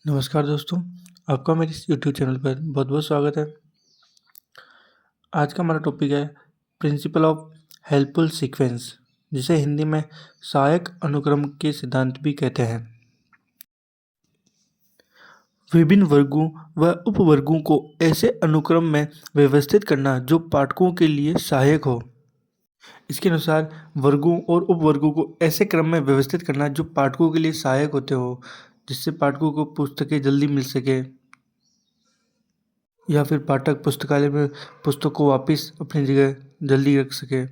नमस्कार दोस्तों, आपका मेरे इस यूट्यूब चैनल पर बहुत बहुत स्वागत है। आज का हमारा टॉपिक है प्रिंसिपल ऑफ हेल्पफुल सीक्वेंस, जिसे हिंदी में सहायक अनुक्रम के सिद्धांत भी कहते हैं। विभिन्न वर्गों व उपवर्गों को ऐसे अनुक्रम में व्यवस्थित करना जो पाठकों के लिए सहायक हो। इसके अनुसार वर्गों और उपवर्गों को ऐसे क्रम में व्यवस्थित करना जो पाठकों के लिए सहायक होते हो, जिससे पाठकों को पुस्तकें जल्दी मिल सके या फिर पाठक पुस्तकालय में पुस्तक को वापस अपनी जगह जल्दी रख सके।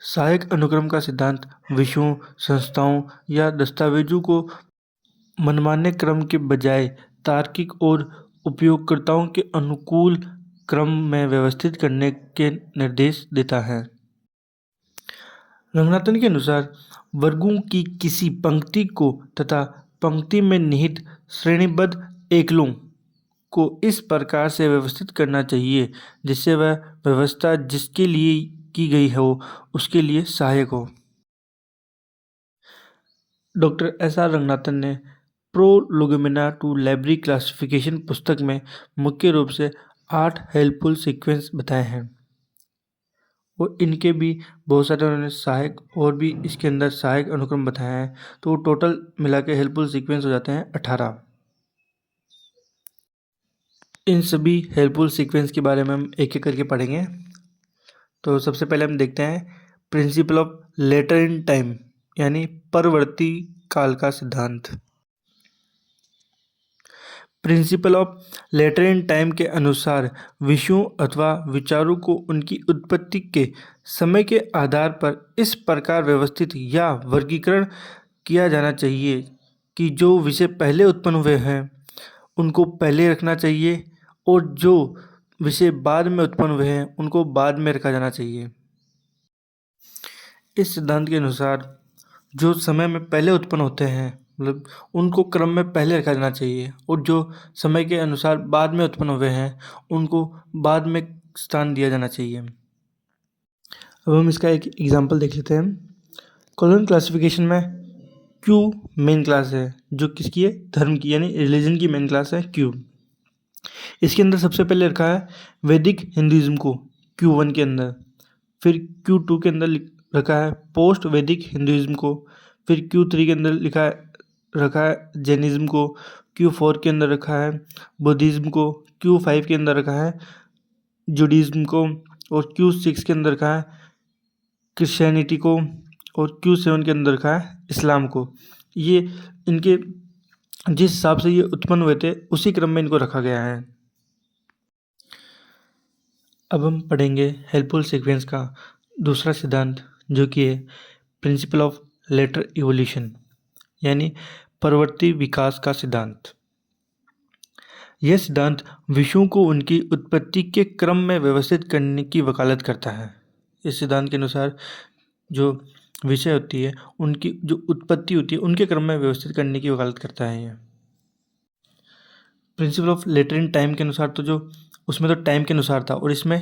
सहायक अनुक्रम का सिद्धांत विषयों, संस्थाओं या दस्तावेजों को मनमाने क्रम के बजाय तार्किक और उपयोगकर्ताओं के अनुकूल क्रम में व्यवस्थित करने के निर्देश देता है। रंगनाथन के अनुसार वर्गों की किसी पंक्ति को तथा पंक्ति में निहित श्रेणीबद्ध एकलों को इस प्रकार से व्यवस्थित करना चाहिए जिससे वह व्यवस्था जिसके लिए की गई हो उसके लिए सहायक हो। Doctor SR. रंगनाथन ने प्रोलोगोमेना टू लाइब्रेरी क्लासिफिकेशन पुस्तक में मुख्य रूप से 8 हेल्पफुल सीक्वेंस बताए हैं और इनके भी बहुत सारे उन्होंने सहायक और भी इसके अंदर सहायक अनुक्रम बताया है, तो टोटल मिला के हेल्पफुल सीक्वेंस हो जाते हैं 18। इन सभी हेल्पफुल सीक्वेंस के बारे में हम एक एक करके पढ़ेंगे। तो सबसे पहले हम देखते हैं principle of later in time, यानी परवर्ती काल का सिद्धांत। Principle of later in time के अनुसार विषयों अथवा विचारों को उनकी उत्पत्ति के समय के आधार पर इस प्रकार व्यवस्थित या वर्गीकरण किया जाना चाहिए कि जो विषय पहले उत्पन्न हुए हैं उनको पहले रखना चाहिए और जो विषय बाद में उत्पन्न हुए हैं उनको बाद में रखा जाना चाहिए। इस सिद्धांत के अनुसार जो समय में पहले उत्पन्न होते हैं मतलब उनको क्रम में पहले रखा जाना चाहिए और जो समय के अनुसार बाद में उत्पन्न हुए हैं उनको बाद में स्थान दिया जाना चाहिए। अब हम इसका एक एग्जांपल देख लेते हैं। कॉलम क्लासिफिकेशन में क्यू मेन क्लास है, जो किसकी है, धर्म की, यानी रिलीजन की मेन क्लास है क्यू। इसके अंदर सबसे पहले रखा है वैदिक हिंदुइज्म को Q1 के अंदर, फिर Q2 के अंदर रखा है पोस्ट वैदिक हिंदुइज्म को, फिर Q3 के अंदर रखा है जैनिज्म को, Q4 के अंदर रखा है बुद्धिज्म को, Q5 के अंदर रखा है जुडिज्म को और Q6 के अंदर रखा है क्रिश्चियनिटी को और Q7 के अंदर रखा है इस्लाम को। ये इनके जिस हिसाब से ये उत्पन्न हुए थे उसी क्रम में इनको रखा गया है। अब हम पढ़ेंगे हेल्पफुल सीक्वेंस का दूसरा सिद्धांत, जो कि है प्रिंसिपल ऑफ लेटर इवोल्यूशन, यानी परवर्ती विकास का सिद्धांत। यह सिद्धांत विषयों को उनकी उत्पत्ति के क्रम में व्यवस्थित करने की वकालत करता है। इस सिद्धांत के अनुसार जो विषय होती है उनकी जो उत्पत्ति होती है उनके क्रम में व्यवस्थित करने की वकालत करता है। यह principle of later in time के अनुसार तो जो उसमें तो टाइम के अनुसार था और इसमें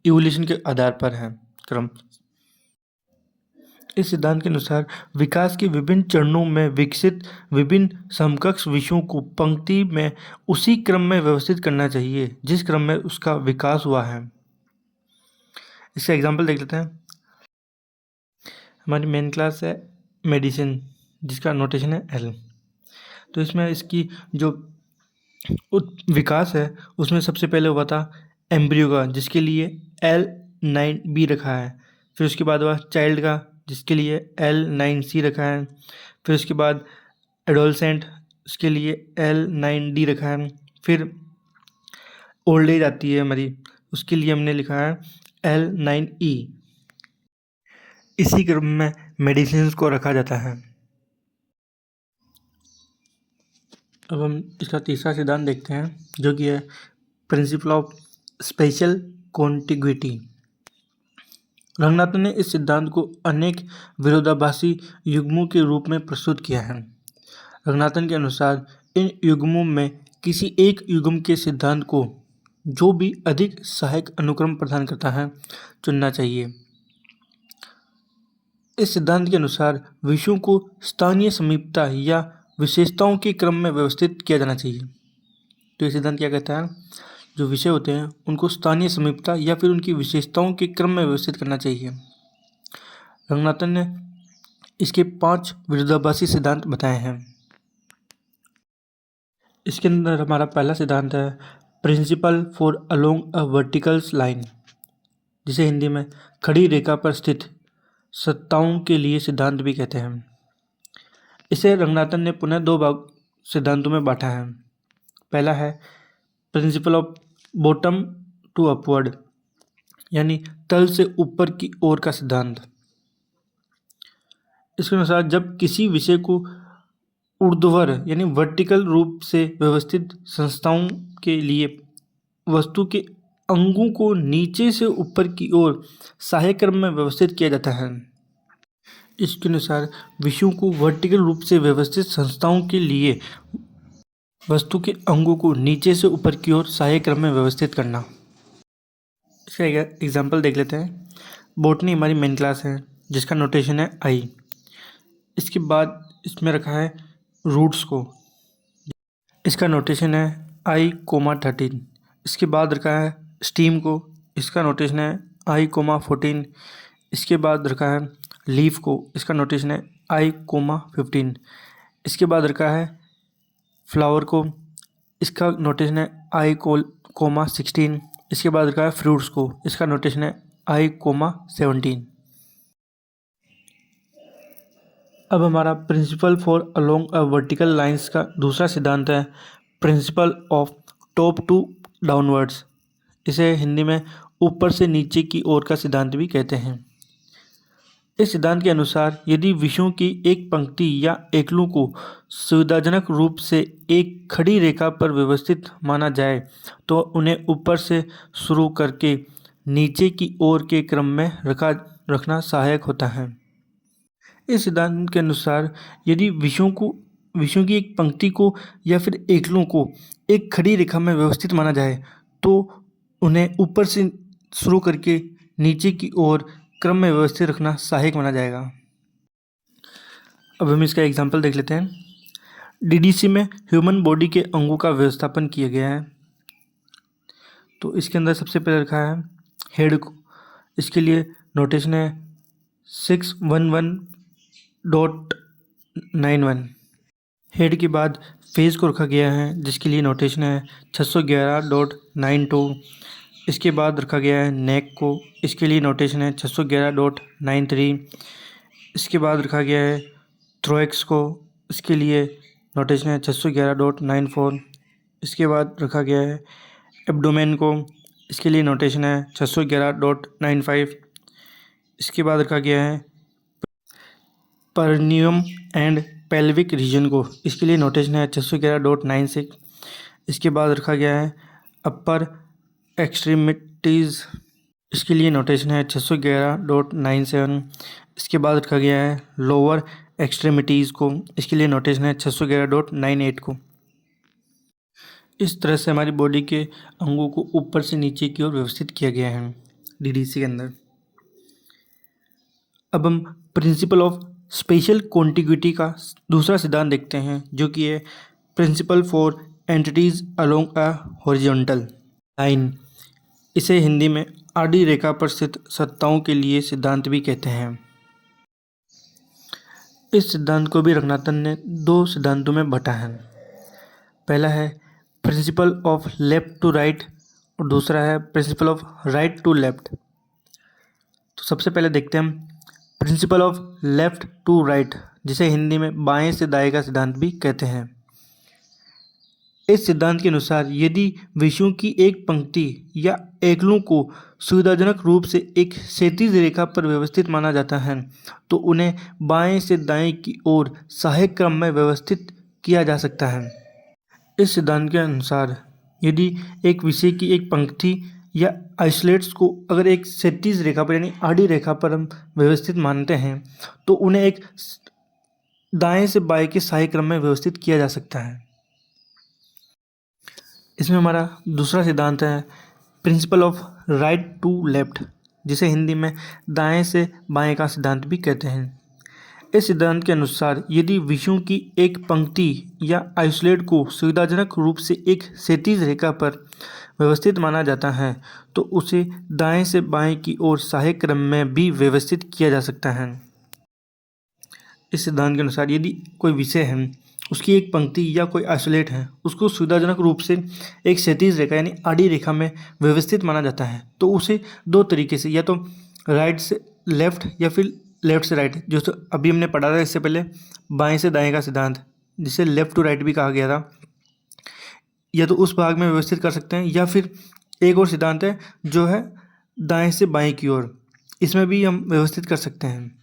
इवोल्यूशन के आधार पर है क्रम। इस सिद्धांत के अनुसार विकास के विभिन्न चरणों में विकसित विभिन्न समकक्ष विषयों को पंक्ति में उसी क्रम में व्यवस्थित करना चाहिए जिस क्रम में उसका विकास हुआ है। इसका एग्जाम्पल देख लेते हैं। हमारी मेन क्लास है मेडिसिन, जिसका नोटेशन है L। तो इसमें इसकी जो विकास है उसमें सबसे पहले हुआ था एम्ब्रियो का, जिसके लिए L9B रखा है। फिर उसके बाद हुआ चाइल्ड का, जिसके लिए L9C रखा है। फिर उसके बाद एडोलसेंट, उसके लिए L9D रखा है। फिर ओल्ड एज आती है हमारी, उसके लिए हमने लिखा है L9E। इसी क्रम में मेडिसिन को रखा जाता है। अब हम इसका तीसरा सिद्धांत देखते हैं, जो कि है प्रिंसिपल ऑफ स्पेशल कॉन्टिग्विटी। रंगनाथन ने इस सिद्धांत को अनेक विरोधाभासी युग्मों के रूप में प्रस्तुत किया है। रंगनाथन के अनुसार इन युग्मों में किसी एक युग्म के सिद्धांत को जो भी अधिक सहायक अनुक्रम प्रदान करता है चुनना चाहिए। इस सिद्धांत के अनुसार विषयों को स्थानीय समीपता या विशेषताओं के क्रम में व्यवस्थित किया जाना चाहिए। तो ये सिद्धांत क्या कहता है, जो विषय होते हैं उनको स्थानीय समीपता या फिर उनकी विशेषताओं के क्रम में व्यवस्थित करना चाहिए। रंगनाथन ने इसके 5 विरोधाभासी सिद्धांत बताए हैं। इसके अंदर हमारा पहला सिद्धांत है principle for along a vertical line, जिसे हिंदी में खड़ी रेखा पर स्थित सत्ताओं के लिए सिद्धांत भी कहते हैं। इसे रंगनाथन ने पुनः 2 भाग सिद्धांतों में बांटा है। पहला है principle of bottom to upward, यानी तल से ऊपर की ओर का सिद्धांत। इसके अनुसार जब किसी विषय को ऊर्ध्वाधर यानी वर्टिकल रूप से व्यवस्थित संस्थाओं के लिए वस्तु के अंगों को नीचे से ऊपर की ओर सहायक क्रम में व्यवस्थित किया जाता है। इसके अनुसार विषयों को वर्टिकल रूप से व्यवस्थित संस्थाओं के लिए वस्तु के अंगों को नीचे से ऊपर की ओर सहायक क्रम में व्यवस्थित करना। इसका एग्जाम्पल देख लेते हैं। बॉटनी हमारी मेन क्लास है जिसका नोटेशन है आई। इसके बाद इसमें रखा है रूट्स को, इसका नोटेशन है I,13। इसके बाद रखा है स्टीम को, इसका नोटेशन है I,14। इसके बाद रखा है लीफ को, इसका नोटेशन है I,15। इसके बाद रखा है फ्लावर को, इसका नोटेशन है I,16। इसके बाद रखा है फ्रूट्स को, इसका नोटेशन है I,17। अब हमारा principle for along a vertical lines का दूसरा सिद्धांत है principle of top to downwards. इसे हिंदी में ऊपर से नीचे की ओर का सिद्धांत भी कहते हैं। इस सिद्धांत के अनुसार यदि विषयों की एक पंक्ति या एकलों को सुविधाजनक रूप से एक खड़ी रेखा पर व्यवस्थित माना जाए तो उन्हें ऊपर से शुरू करके नीचे की ओर के क्रम में रखना सहायक होता है। इस सिद्धांत के अनुसार यदि विषयों की एक पंक्ति को या फिर एकलों को एक खड़ी रेखा में व्यवस्थित माना जाए तो उन्हें ऊपर से शुरू करके नीचे की ओर क्रम में व्यवस्थित रखना सहायक माना जाएगा। अब हम इसका एग्जाम्पल देख लेते हैं। डीडीसी में ह्यूमन बॉडी के अंगों का व्यवस्थापन किया गया है। तो इसके अंदर सबसे पहले रखा है हेड को, इसके लिए नोटेशन है 611.91। हेड के बाद फेस को रखा गया है जिसके लिए नोटेशन है 611.92। इसके बाद रखा गया है नेक को, इसके लिए नोटेशन है 611.93। इसके बाद रखा गया है थ्रोएक्स को, इसके लिए नोटेशन है 611.94। इसके बाद रखा गया है एब्डोमेन को, इसके लिए नोटेशन है 611.95। इसके बाद रखा गया है परनियम एंड पेल्विक रीजन को, इसके लिए नोटेशन है 611.96। इसके बाद रखा गया है अपर एक्सट्रीमिटीज़, इसके लिए नोटेशन है 611.97। इसके बाद रखा गया है लोअर एक्सट्रीमिटीज़ को, इसके लिए नोटेशन है 611.98 को। इस तरह से हमारी बॉडी के अंगों को ऊपर से नीचे की ओर व्यवस्थित किया गया है डीडीसी के अंदर। अब हम प्रिंसिपल ऑफ स्पेशल कॉन्टिग्यूटी का दूसरा सिद्धांत देखते हैं जो कि है principle for entities along a horizontal line. इसे हिंदी में आड़ी रेखा पर स्थित सत्ताओं के लिए सिद्धांत भी कहते हैं। इस सिद्धांत को भी रंगनाथन ने 2 सिद्धांतों में बांटा है। पहला है principle of left to right और दूसरा है principle of right to left. तो सबसे पहले देखते हैं हम principle of left to right, जिसे हिंदी में बाएं से दाएं का सिद्धांत भी कहते हैं। इस सिद्धांत के अनुसार यदि विषयों की एक पंक्ति या एकलों को सुविधाजनक रूप से एक क्षैतिज रेखा पर व्यवस्थित माना जाता है तो उन्हें बाएं से दाएं की ओर सहायक क्रम में व्यवस्थित किया जा सकता है। इस सिद्धांत के अनुसार यदि एक विषय की एक पंक्ति या आइसोलेट्स को अगर एक क्षैतिज रेखा पर यानी आड़ी रेखा पर हम व्यवस्थित मानते हैं तो उन्हें एक दाएं से बाएं के सहायक क्रम में व्यवस्थित किया जा सकता है। इसमें हमारा दूसरा सिद्धांत है principle of right to left, जिसे हिंदी में दाएं से बाएं का सिद्धांत भी कहते हैं। इस सिद्धांत के अनुसार यदि विषयों की एक पंक्ति या आइसोलेट को सुविधाजनक रूप से एक क्षैतिज रेखा पर व्यवस्थित माना जाता है तो उसे दाएं से बाएं की ओर सहायक क्रम में भी व्यवस्थित किया जा सकता है। इस सिद्धांत के अनुसार यदि कोई विषय है, उसकी एक पंक्ति या कोई आइसोलेट है, उसको सुविधाजनक रूप से एक क्षैतिज रेखा यानी आड़ी रेखा में व्यवस्थित माना जाता है तो उसे दो तरीके से, या तो राइट से लेफ्ट या फिर लेफ्ट से राइट, जो तो अभी हमने पढ़ा था इससे पहले बाएं से दाएं का सिद्धांत, जिसे लेफ्ट टू राइट भी कहा गया था, या तो उस भाग में व्यवस्थित कर सकते हैं, या फिर एक और सिद्धांत है जो है दाएं से बाएं की ओर, इसमें भी हम व्यवस्थित कर सकते हैं।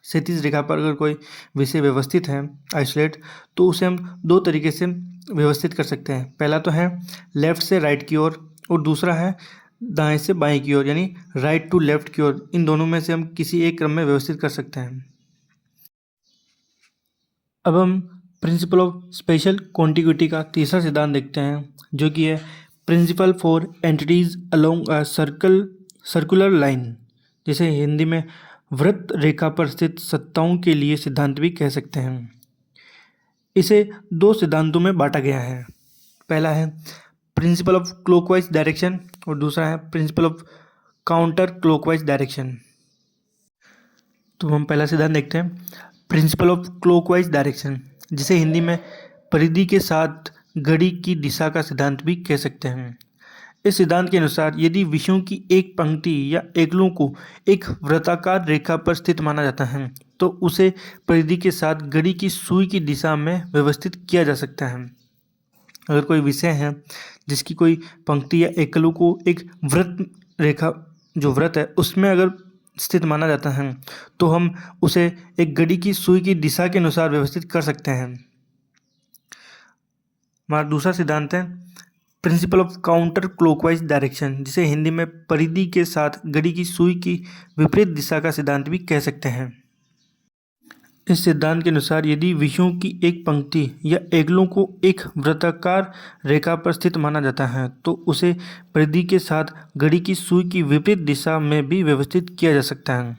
क्षैतिज रेखा पर अगर कोई विषय व्यवस्थित है आइसोलेट तो उसे हम दो तरीके से व्यवस्थित कर सकते हैं। पहला तो है लेफ्ट से राइट की ओर और दूसरा है दाएं से बाएं की ओर यानी राइट टू लेफ्ट की ओर। इन दोनों में से हम किसी एक क्रम में व्यवस्थित कर सकते हैं। अब हम प्रिंसिपल ऑफ स्पेशल कॉन्टिग्यूटी का तीसरा सिद्धांत देखते हैं जो कि है principle for entities along a circular line, जिसे हिंदी में वृत्त रेखा पर स्थित सत्ताओं के लिए सिद्धांत भी कह सकते हैं। इसे दो सिद्धांतों में बांटा गया है। पहला है प्रिंसिपल ऑफ क्लॉकवाइज डायरेक्शन और दूसरा है principle of counter clockwise direction. तो हम पहला सिद्धांत देखते हैं प्रिंसिपल ऑफ क्लॉकवाइज डायरेक्शन, जिसे हिंदी में परिधि के साथ घड़ी की दिशा का सिद्धांत भी कह सकते हैं। इस सिद्धांत के अनुसार यदि विषयों की एक पंक्ति या एकलों को एक वृत्ताकार रेखा पर स्थित माना जाता है तो उसे परिधि के साथ घड़ी की सुई की दिशा में व्यवस्थित किया जा सकता है। अगर कोई विषय है जिसकी कोई पंक्ति या एकलों को एक वृत्त रेखा, जो वृत्त है उसमें अगर स्थित माना जाता है तो हम उसे एक घड़ी की सुई की दिशा के अनुसार व्यवस्थित कर सकते हैं। हमारा दूसरा सिद्धांत है principle of counter clockwise direction, जिसे हिंदी में परिधि के साथ घड़ी की सुई की विपरीत दिशा का सिद्धांत भी कह सकते हैं। इस सिद्धांत के अनुसार यदि विषयों की एक पंक्ति या एकलों को एक वृत्ताकार रेखा पर स्थित माना जाता है तो उसे परिधि के साथ घड़ी की सुई की विपरीत दिशा में भी व्यवस्थित किया जा सकता है।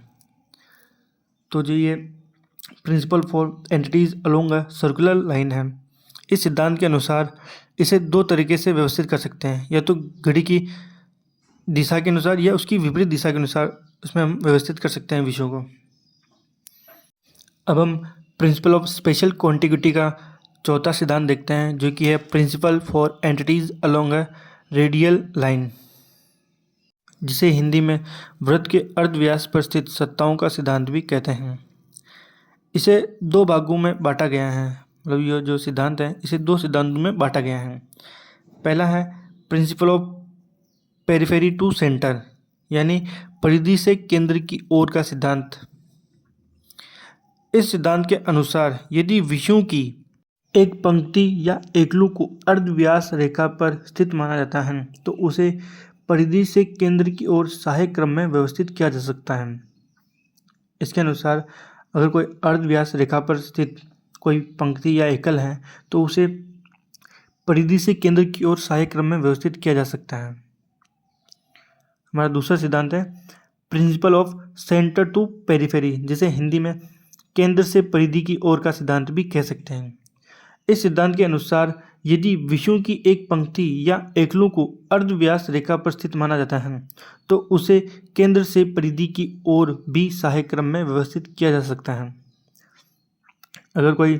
तो जो ये principle for entities along a circular line है, इस सिद्धांत के अनुसार इसे दो तरीके से व्यवस्थित कर सकते हैं, या तो घड़ी की दिशा के अनुसार या उसकी विपरीत दिशा के अनुसार इसमें हम व्यवस्थित कर सकते हैं विषयों को। अब हम प्रिंसिपल ऑफ स्पेशल कॉन्टिग्यूटी का चौथा सिद्धांत देखते हैं जो कि है principle for entities along a radial line, जिसे हिंदी में वृत्त के अर्धव्यास पर स्थित सत्ताओं का सिद्धांत भी कहते हैं। इसे दो भागों में बांटा गया है, मतलब ये जो सिद्धांत है इसे दो सिद्धांतों में बांटा गया है। पहला है principle of periphery to centre, यानी परिधि से केंद्र की ओर का सिद्धांत। इस सिद्धांत के अनुसार यदि विषयों की एक पंक्ति या एकलों को अर्धव्यास रेखा पर स्थित माना जाता है तो उसे परिधि से केंद्र की ओर सहायक क्रम में व्यवस्थित किया जा सकता है। इसके अनुसार अगर कोई अर्धव्यास रेखा पर स्थित कोई पंक्ति या एकल है तो उसे परिधि से केंद्र की ओर सहायक क्रम में व्यवस्थित किया जा सकता है। हमारा दूसरा सिद्धांत है principle of centre to periphery, जिसे हिंदी में केंद्र से परिधि की ओर का सिद्धांत भी कह सकते हैं। इस सिद्धांत के अनुसार यदि विषयों की एक पंक्ति या एकलों को अर्धव्यास रेखा पर स्थित माना जाता है तो उसे केंद्र से परिधि की ओर भी सहायक क्रम में व्यवस्थित किया जा सकता है। अगर कोई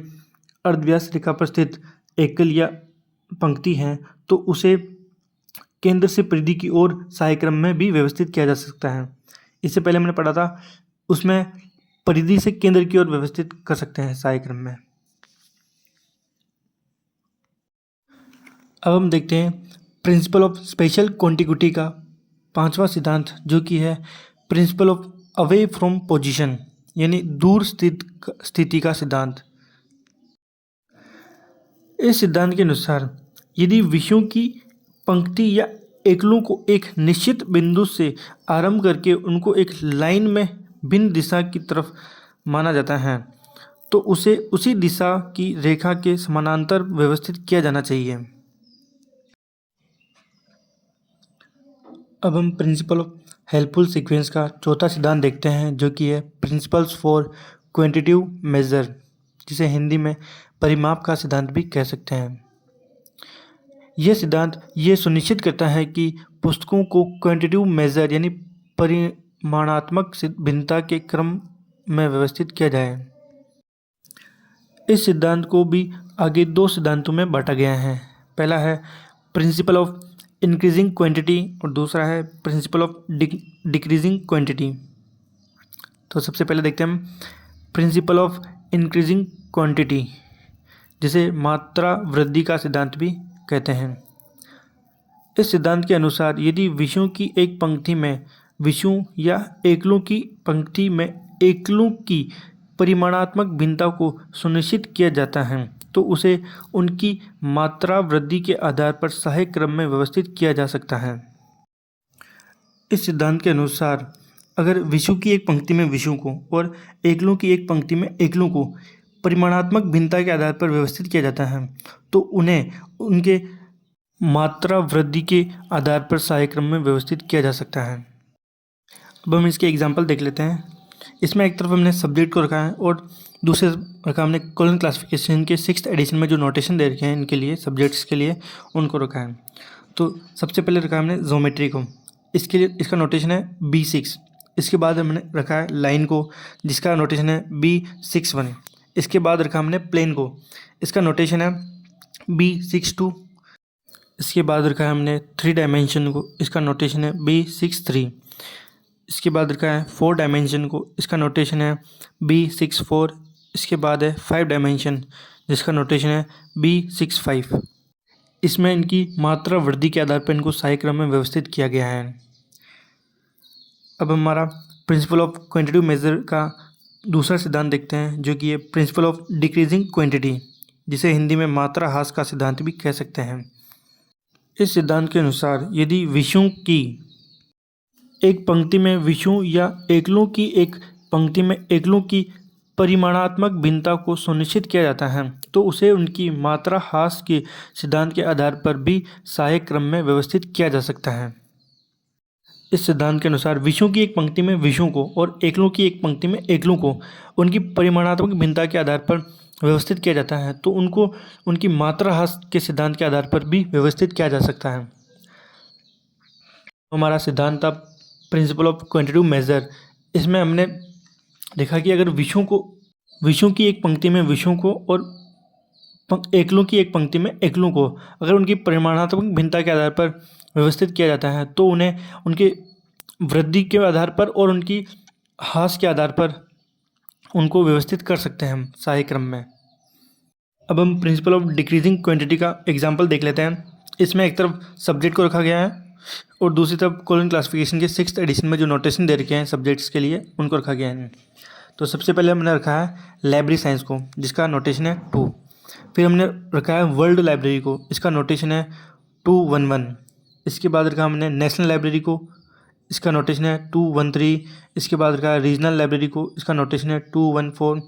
अर्धव्यास रेखा पर स्थित एकल या पंक्ति है तो उसे केंद्र से परिधि की ओर सहायक क्रम में भी व्यवस्थित किया जा सकता है। इससे पहले मैंने पढ़ा था उसमें परिधि से केंद्र की ओर व्यवस्थित कर सकते हैं सहायक क्रम में। अब हम देखते हैं प्रिंसिपल ऑफ स्पेशल कॉन्टिग्यूटी का पांचवा सिद्धांत जो कि है principle of away from position, यानी दूर स्थिति का सिद्धांत। इस सिद्धांत के अनुसार यदि विषयों की पंक्ति या एकलों को एक निश्चित बिंदु से आरंभ करके उनको एक लाइन में भिन्न दिशा की तरफ माना जाता है तो उसे उसी दिशा की रेखा के समानांतर व्यवस्थित किया जाना चाहिए। अब हम प्रिंसिपल ऑफ हेल्पफुल सीक्वेंस का चौथा सिद्धांत देखते हैं जो कि है प्रिंसिपल्स फॉर क्वांटिटेटिव मेजर, जिसे हिंदी में परिमाप का सिद्धांत भी कह सकते हैं। यह सिद्धांत ये सुनिश्चित करता है कि पुस्तकों को क्वांटिटेटिव मेजर यानी परिमाणात्मक भिन्नता के क्रम में व्यवस्थित किया जाए। इस सिद्धांत को भी आगे दो सिद्धांतों में बांटा गया है। पहला है प्रिंसिपल ऑफ इंक्रीजिंग क्वांटिटी और दूसरा है प्रिंसिपल ऑफ डिक्रीजिंग क्वांटिटी। तो सबसे पहले देखते हैं हम प्रिंसिपल ऑफ इंक्रीजिंग क्वांटिटी, जिसे मात्रा वृद्धि का सिद्धांत भी कहते हैं। इस सिद्धांत के अनुसार यदि विषयों की एक पंक्ति में विषयों या एकलों की पंक्ति में एकलों की परिमाणात्मक भिन्नता को सुनिश्चित किया जाता है तो उसे उनकी मात्रा वृद्धि के आधार पर सहायक क्रम में व्यवस्थित किया जा सकता है। इस सिद्धांत के अनुसार अगर विषयों की एक पंक्ति में विषयों को और एकलों की एक पंक्ति में एकलों को परिमाणात्मक भिन्नता के आधार पर व्यवस्थित किया जाता है तो उन्हें उनके मात्रा वृद्धि के आधार पर सहायक क्रम में व्यवस्थित किया जा सकता है। अब हम इसके एग्जाम्पल देख लेते हैं। इसमें एक तरफ हमने सब्जेक्ट को रखा है और दूसरे रखा हमने कॉलन क्लासिफिकेशन के 6th एडिशन में जो नोटेशन दे रखे हैं इनके लिए सब्जेक्ट्स के लिए उनको रखा है। तो सबसे पहले रखा हमने ज्योमेट्री को, इसके लिए इसका नोटेशन है B6। इसके बाद हमने रखा है लाइन को जिसका नोटेशन है B61। इसके बाद रखा हमने प्लेन को, इसका नोटेशन है B62। इसके बाद रखा है हमने 3 डायमेंशन को, इसका नोटेशन है B63। इसके बाद रखा है 4 डायमेंशन को, इसका नोटेशन है B64। इसके बाद है 5 डायमेंशन जिसका नोटेशन है B65। इसमें इनकी मात्रा वृद्धि के आधार पर इनको सहायक क्रम में व्यवस्थित किया गया है। अब हमारा प्रिंसिपल ऑफ क्वांटिटेटिव मेजर का दूसरा सिद्धांत देखते हैं जो कि ये प्रिंसिपल ऑफ डिक्रीजिंग क्वांटिटी, जिसे हिंदी में मात्रा ह्रास का सिद्धांत भी कह सकते हैं। इस सिद्धांत के अनुसार यदि विषयों की एक पंक्ति में विषयों या एकलों की एक पंक्ति में एकलों की परिमाणात्मक भिन्नता को सुनिश्चित किया जाता है तो उसे उनकी मात्रा ह्रास के सिद्धांत के आधार पर भी सहायक क्रम में व्यवस्थित किया जा सकता है। इस सिद्धांत के अनुसार विषयों की एक पंक्ति में विषयों को और एकलों की एक पंक्ति में एकलों को उनकी परिमाणात्मक भिन्नता के आधार पर व्यवस्थित किया जाता है तो उनको उनकी मात्रा ह्रास के सिद्धांत के आधार पर भी व्यवस्थित किया जा सकता है। हमारा सिद्धांत अब प्रिंसिपल ऑफ क्वांटिटेटिव मेजर, इसमें हमने देखा कि अगर विषयों की एक पंक्ति में विषयों को और एकलों की एक पंक्ति में एकलों को अगर उनकी परिमाणात्मक भिन्नता के आधार पर व्यवस्थित किया जाता है तो उन्हें उनके वृद्धि के आधार पर और उनकी ह्रास के आधार पर उनको व्यवस्थित कर सकते हैं हम सहायक क्रम में। अब हम प्रिंसिपल ऑफ डिक्रीजिंग क्वांटिटी का एग्जांपल देख लेते हैं। इसमें एक तरफ सब्जेक्ट को रखा गया है और दूसरी तरफ कॉलन क्लासिफिकेशन के 6th एडिशन में जो नोटेशन दे रखे हैं सब्जेक्ट्स के लिए उनको रखा गया है। तो सबसे पहले हमने रखा है लाइब्रेरी साइंस को जिसका नोटेशन है 2। फिर हमने रखा है वर्ल्ड लाइब्रेरी को, इसका नोटेशन है 211। इसके बाद रखा हमने नेशनल लाइब्रेरी को, इसका नोटेशन है 213। इसके बाद रखा है रीजनल लाइब्रेरी को, इसका नोटेशन है 214।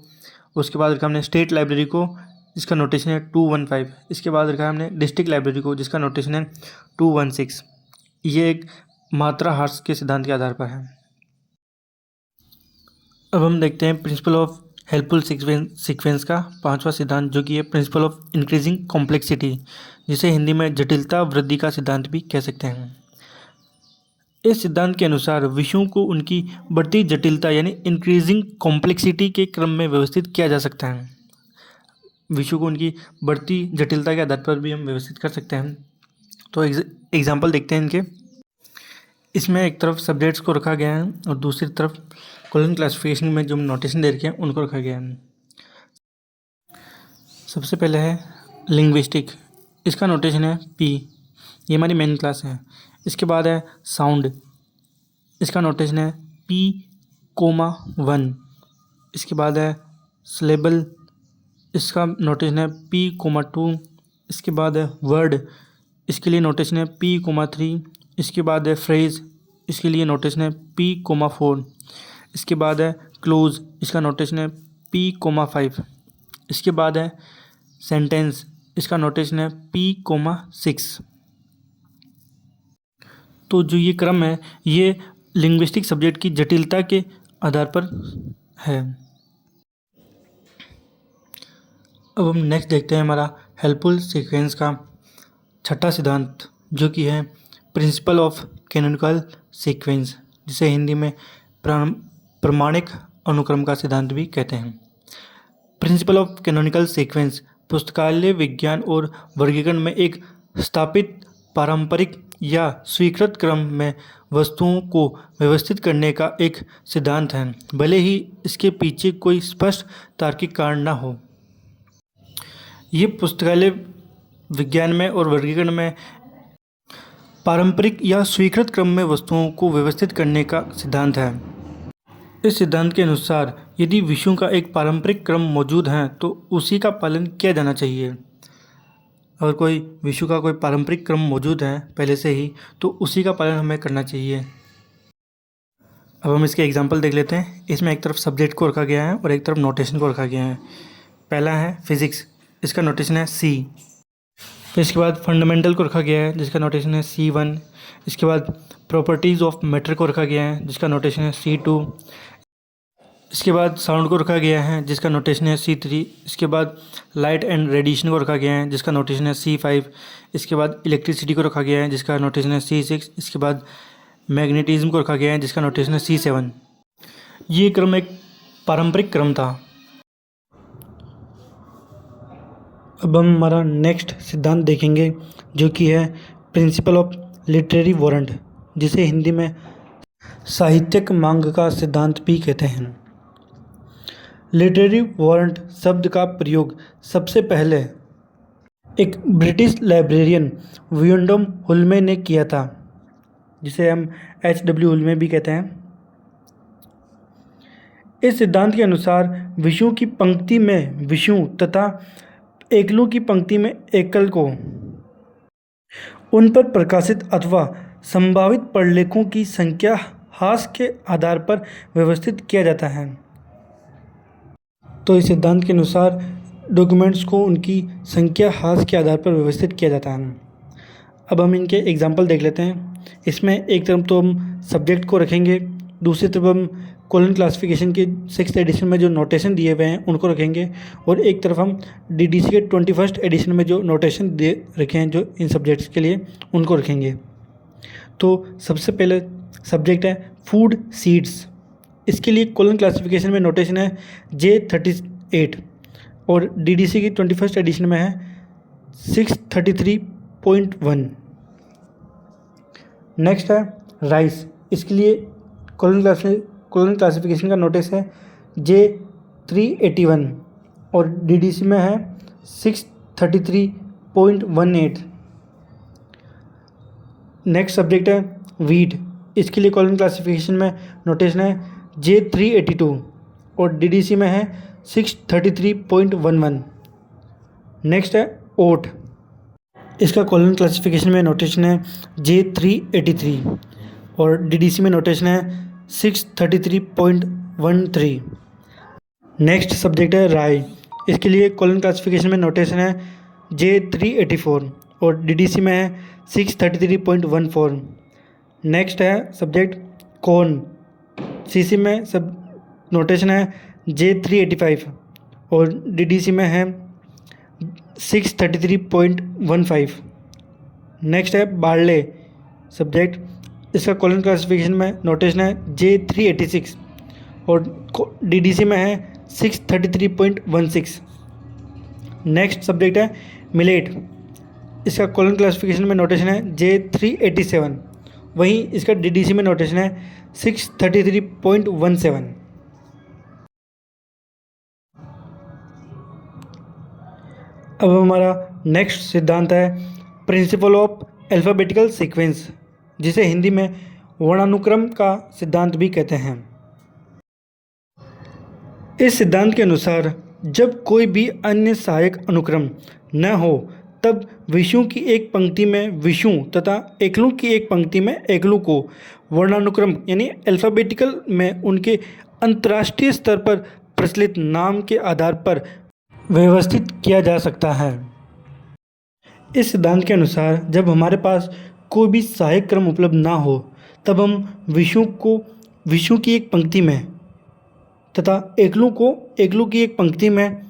उसके बाद रखा हमने स्टेट लाइब्रेरी को, जिसका नोटेशन है 215। इसके बाद रखा हमने डिस्ट्रिक्ट लाइब्रेरी को जिसका नोटेशन है 216। ये एक मात्रा ह्रास के सिद्धांत के आधार पर है। अब हम देखते हैं प्रिंसिपल ऑफ हेल्पफुल सीक्वेंस का 5वां सिद्धांत जो कि है प्रिंसिपल ऑफ इंक्रीजिंग कॉम्प्लेक्सिटी, जिसे हिंदी में जटिलता वृद्धि का सिद्धांत भी कह सकते हैं। इस सिद्धांत के अनुसार विषयों को उनकी बढ़ती जटिलता यानी इंक्रीजिंग कॉम्प्लेक्सिटी के क्रम में व्यवस्थित किया जा सकता है। विषयों को उनकी बढ़ती जटिलता के आधार पर भी हम व्यवस्थित कर सकते हैं। तो एग्जाम्पल देखते हैं इनके। इसमें एक तरफ सब्जेक्ट्स को रखा गया है और दूसरी तरफ कॉलन क्लासिफिकेशन में जो नोटेशन दे रखे हैं उनको रखा गया है। सबसे पहले है लिंग्विस्टिक, इसका नोटेशन है P, ये हमारी मेन क्लास है। इसके बाद है साउंड, इसका नोटेशन है P,1। इसके बाद है सिलेबल, इसका नोटेशन है P,2। इसके बाद है वर्ड, इसके लिए नोटेशन है P,3। इसके बाद है फ्रेज, इसके लिए नोटेशन है P,4। इसके बाद है क्लोज, इसका नोटेशन है P,5। इसके बाद है सेंटेंस, इसका नोटेशन है P,6। तो जो ये क्रम है ये लिंग्विस्टिक सब्जेक्ट की जटिलता के आधार पर है। अब हम नेक्स्ट देखते हैं हमारा हेल्पफुल सीक्वेंस का छठा सिद्धांत, जो कि है प्रिंसिपल ऑफ कैनोनिकल सीक्वेंस, जिसे हिंदी में प्रमाणिक अनुक्रम का सिद्धांत भी कहते हैं। प्रिंसिपल ऑफ कैनोनिकल सीक्वेंस पुस्तकालय विज्ञान और वर्गीकरण में एक स्थापित पारंपरिक या स्वीकृत क्रम में वस्तुओं को व्यवस्थित करने का एक सिद्धांत है, भले ही इसके पीछे कोई स्पष्ट तार्किक कारण न हो। ये पुस्तकालय विज्ञान में और वर्गीकरण में पारंपरिक या स्वीकृत क्रम में वस्तुओं को व्यवस्थित करने का सिद्धांत है। इस सिद्धांत के अनुसार यदि विषयों का एक पारंपरिक क्रम मौजूद है तो उसी का पालन किया जाना चाहिए। अगर कोई विषयों का कोई पारंपरिक क्रम मौजूद है पहले से ही, तो उसी का पालन हमें करना चाहिए। अब हम इसके एग्जाम्पल देख लेते हैं। इसमें एक तरफ सब्जेक्ट को रखा गया है और एक तरफ नोटेशन को रखा गया है। पहला है फिजिक्स, इसका नोटेशन है सी। फिर इसके बाद फंडामेंटल को रखा गया है जिसका नोटेशन है C1। इसके बाद प्रॉपर्टीज़ ऑफ मैटर को रखा गया है जिसका नोटेशन है C2। इसके बाद साउंड को रखा गया है जिसका नोटेशन है C3। इसके बाद लाइट एंड रेडिएशन को रखा गया है जिसका नोटेशन है C5। इसके बाद इलेक्ट्रिसिटी को रखा गया है जिसका नोटेशन है C6। इसके बाद मैग्नेटिज्म को रखा गया है जिसका नोटेशन है C7। ये क्रम एक पारंपरिक क्रम था। अब हम हमारा नेक्स्ट सिद्धांत देखेंगे, जो कि है प्रिंसिपल ऑफ लिटरेरी वारंट, जिसे हिंदी में साहित्यिक मांग का सिद्धांत भी कहते हैं। लिटरेरी वारंट शब्द का प्रयोग सबसे पहले एक ब्रिटिश लाइब्रेरियन विलियम हुल्मे ने किया था, जिसे हम H.W. हुल्मे भी कहते हैं। इस सिद्धांत के अनुसार विषयों की पंक्ति में विषयों तथा एकलों की पंक्ति में एकल को उन पर प्रकाशित अथवा संभावित प्रलेखों की संख्या ह्रास के आधार पर व्यवस्थित किया जाता है। तो इस सिद्धांत के अनुसार डॉक्यूमेंट्स को उनकी संख्या ह्रास के आधार पर व्यवस्थित किया जाता है। अब हम इनके एग्जाम्पल देख लेते हैं। इसमें एक तरफ तो हम सब्जेक्ट को रखेंगे, दूसरी तरफ हम कॉलन क्लासिफिकेशन के 6th एडिशन में जो नोटेशन दिए हुए हैं उनको रखेंगे, और एक तरफ हम DDC के 21st एडिशन में जो नोटेशन दे रखे हैं जो इन सब्जेक्ट्स के लिए उनको रखेंगे। तो सबसे पहले सब्जेक्ट है फूड सीड्स। इसके लिए कॉलन क्लासिफिकेशन में नोटेशन है J38 और DDC की 21st एडिशन में है 633.1। नेक्स्ट है राइस। इसके लिए कॉलन क्लासिफिकेशन का नोटिस है J381 और DDC में है 633.18। नेक्स्ट सब्जेक्ट है वीट। इसके लिए कॉलन क्लासिफिकेशन में नोटेशन है J382 और DDC में है 633.11। नेक्स्ट है ओट। इसका कॉलन क्लासिफिकेशन में नोटेशन है J383 और DDC में नोटेशन है 633.13। नेक्स्ट सब्जेक्ट है राई। इसके लिए कॉलन क्लासिफिकेशन में नोटेशन है J384 और DDC में है 633.14। नेक्स्ट है सब्जेक्ट कॉर्न। CC में सब नोटेशन है J385 और DDC में है 633.15। नेक्स्ट है बार्ले सब्जेक्ट। इसका कॉलन क्लासिफिकेशन में नोटेशन है J386 और DDC में है 633.16। नेक्स्ट सब्जेक्ट है मिलेट। इसका कॉलन क्लासिफिकेशन में नोटेशन है J387, वहीं इसका DDC में नोटेशन है 633.17। अब हमारा नेक्स्ट सिद्धांत है प्रिंसिपल ऑफ अल्फ़ाबेटिकल सीक्वेंस, जिसे हिंदी में वर्णानुक्रम का सिद्धांत भी कहते हैं। इस सिद्धांत के अनुसार जब कोई भी अन्य सहायक अनुक्रम न हो तब विषयों की एक पंक्ति में विषयों तथा एकलों की एक पंक्ति में एकलों को वर्णानुक्रम यानी अल्फ़ाबेटिकल में उनके अंतर्राष्ट्रीय स्तर पर प्रचलित नाम के आधार पर व्यवस्थित किया जा सकता है। इस सिद्धांत के अनुसार जब हमारे पास कोई भी सहायक क्रम उपलब्ध ना हो तब हम विषयों की एक पंक्ति में तथा एकलों की एक पंक्ति में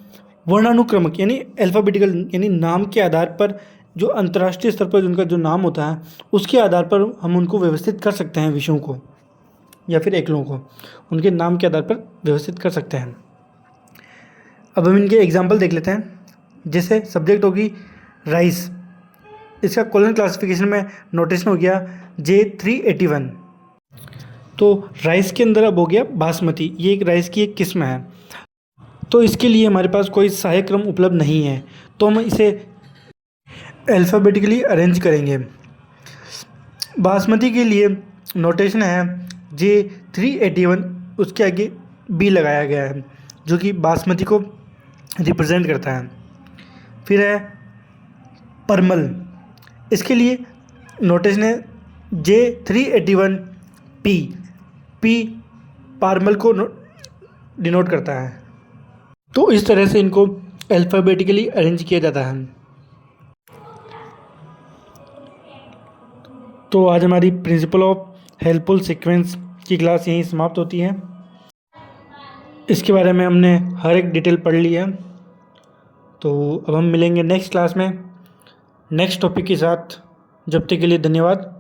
वर्णानुक्रमक यानी अल्फ़ाबेटिकल यानी नाम के आधार पर जो अंतर्राष्ट्रीय स्तर पर उनका जो नाम होता है उसके आधार पर हम उनको व्यवस्थित कर सकते हैं, विषयों को या फिर एकलों को उनके नाम के आधार पर व्यवस्थित कर सकते हैं। अब हम इनके एग्जाम्पल देख लेते हैं। जैसे सब्जेक्ट होगी राइस, इसका कॉलन क्लासिफिकेशन में नोटेशन हो गया J381। तो राइस के अंदर अब हो गया बासमती, ये एक राइस की एक किस्म है। तो इसके लिए हमारे पास कोई सहायक क्रम उपलब्ध नहीं है, तो हम इसे अल्फ़ाबेटिकली अरेंज करेंगे। बासमती के लिए नोटेशन है J381, उसके आगे बी लगाया गया है जो कि बासमती को रिप्रेजेंट करता है। फिर है परमल, इसके लिए नोटेशन है J381 पी, पी पारमल को डिनोट करता है। तो इस तरह से इनको अल्फ़ाबेटिकली अरेंज किया जाता है। तो आज हमारी प्रिंसिपल ऑफ हेल्पफुल सीक्वेंस की क्लास यहीं समाप्त होती है। इसके बारे में हमने हर एक डिटेल पढ़ ली है। तो अब हम मिलेंगे नेक्स्ट क्लास में नेक्स्ट टॉपिक के साथ। जब तक के लिए धन्यवाद।